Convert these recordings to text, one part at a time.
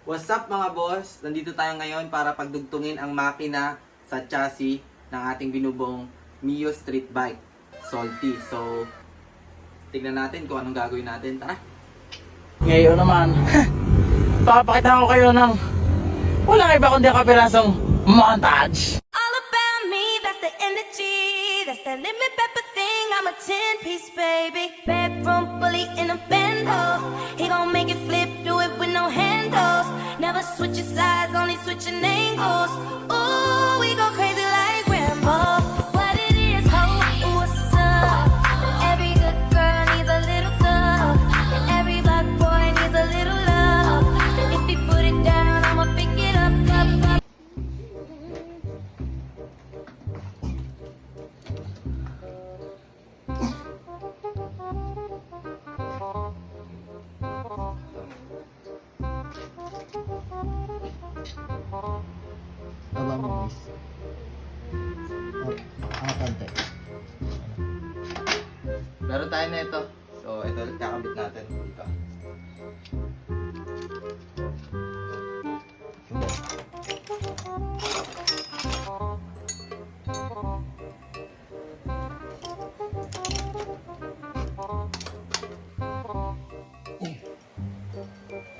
What's up mga boss? Nandito tayo ngayon para pagdugtungin ang makina sa chassis ng ating binubong Mio Street Bike Salty. So, tignan natin kung anong gagawin natin. Tara! Ngayon naman, papakita ko kayo ng walang iba kundi kapirasong montage. All about me, that's the energy. That's that lemon pepper thing. I'm a 10-piece baby. Bedroom bully in a bando. He gon' make it flip, do it with no handles. Never switching sides, only switching angles. Ooh, we go crazy like Rambo. What it is, ho, what's up? Every good girl needs a little love, and every black boy needs a little love. If he put it down, I'ma pick it up, up, up. Baba mo, miss. Konti. Meron tayo na ito. So, ito kakabit natin dito.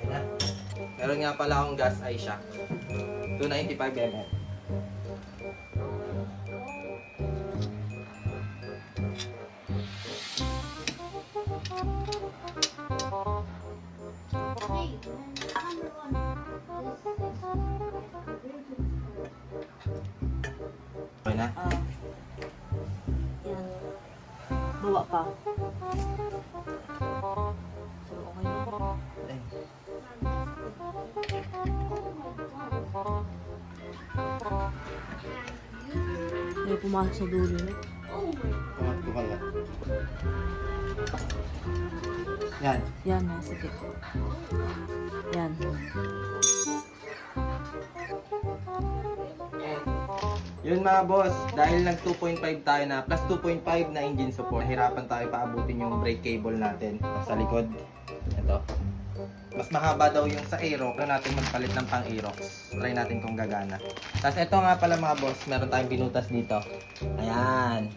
Ayan. Meron nga pala akong gas eye shock. 295 mm. Okay na? Yan. Bawa pa. So, okay na. May pumasok sa dulo na. Pumakto ka lang. Yan. Yan na, sige. Yan. Yun mga boss, dahil nag 2.5 tayo na, plus 2.5 na engine support, hirapan tayo paabutin yung brake cable natin sa likod. Ito. Mas mahaba daw yung sa Aerox. Kaya natin magpalit ng pang Aerox. Try natin kung gagana. Tapos ito nga pala mga boss, meron tayong binutas dito. Ayan.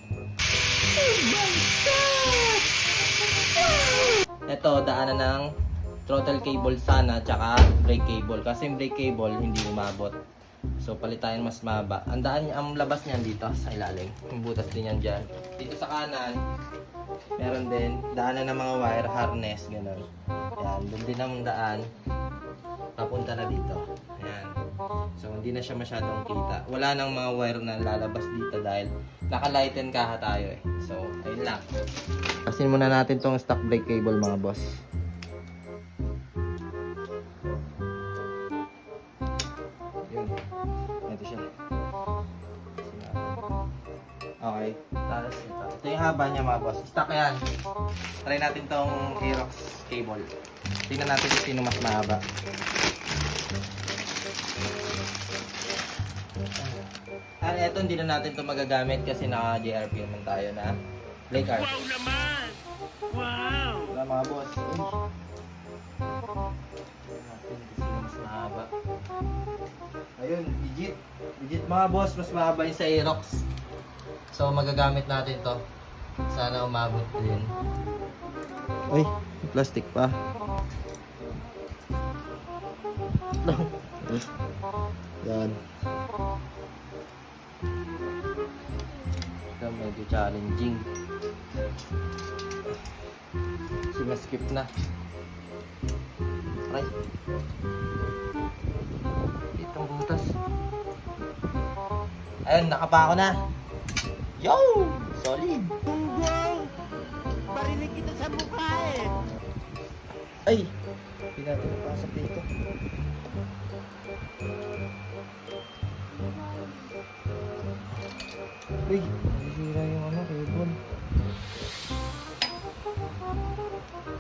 Ito, daanan ng throttle cable sana, tsaka brake cable. Kasi yung brake cable hindi umabot. So palitan mas mahaba. Ang labas niyan dito sa ilalim. Yung butas din yan dyan. Dito sa kanan, meron din daanan ng mga wire harness, gano'n. Ayan, doon din ang daan. Papunta na dito. Ayan. So hindi na siya masyadong kita. Wala nang mga wire na lalabas dito dahil naka-lighten kaha tayo eh. So, ayun lang. Pasin muna natin tong stock brake cable mga boss. Yun. Ito siya. Okay. Tapos ito. Ito yung haba niya mga boss. Stock yan. Try natin tong Aerox cable. Tingnan natin kung sino mas mahaba. At eto hindi na natin ito magagamit kasi naka JRP naman tayo na brake arc. Wow naman! Wow! Wala mga boss. Natin kung sino mas mahaba. Ayun, legit. Legit mga boss, mas mahaba yung sa Aerox. So magagamit natin to. Sana umabot din. Uy, plastic pa. Yan. Ito medyo challenging. Sinaskip na. Try. Itong butas. Ayun, nakapako na. Yo! Solid! Wow! Barinig kita sa mukha eh! Ay! Hindi natin napasok dito. Uy! Nasisira yung ano, cable.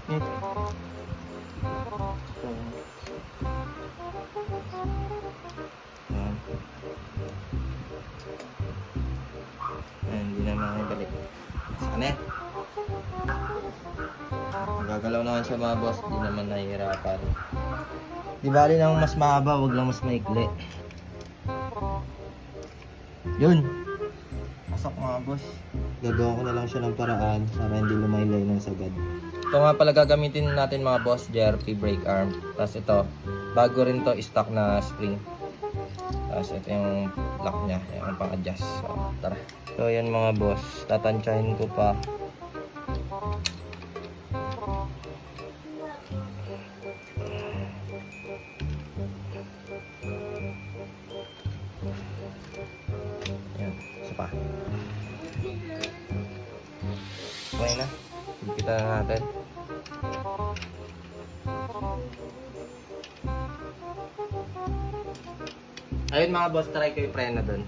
Yan. Ayan, hindi na makakabalik. Sana eh. Magagalaw naman siya mga boss, di naman nahihirapan. Di bali lang mas mahaba, wag lang mas maikli. Yun. Pasok mga boss. Gagawa ko na lang siya ng paraan para hindi lumaylay ng sagad. Ito nga pala gagamitin natin mga boss, JRP brake arm. Tapos ito, bago rin to stock na spring. Tapos ito yung lock niya, yung pang-adjust. So, tara. So yan mga boss, tatansyahin ko pa. Yan, isa pa. Okay na. Kita na natin. Ayun mga boss, try ko yung preno dun.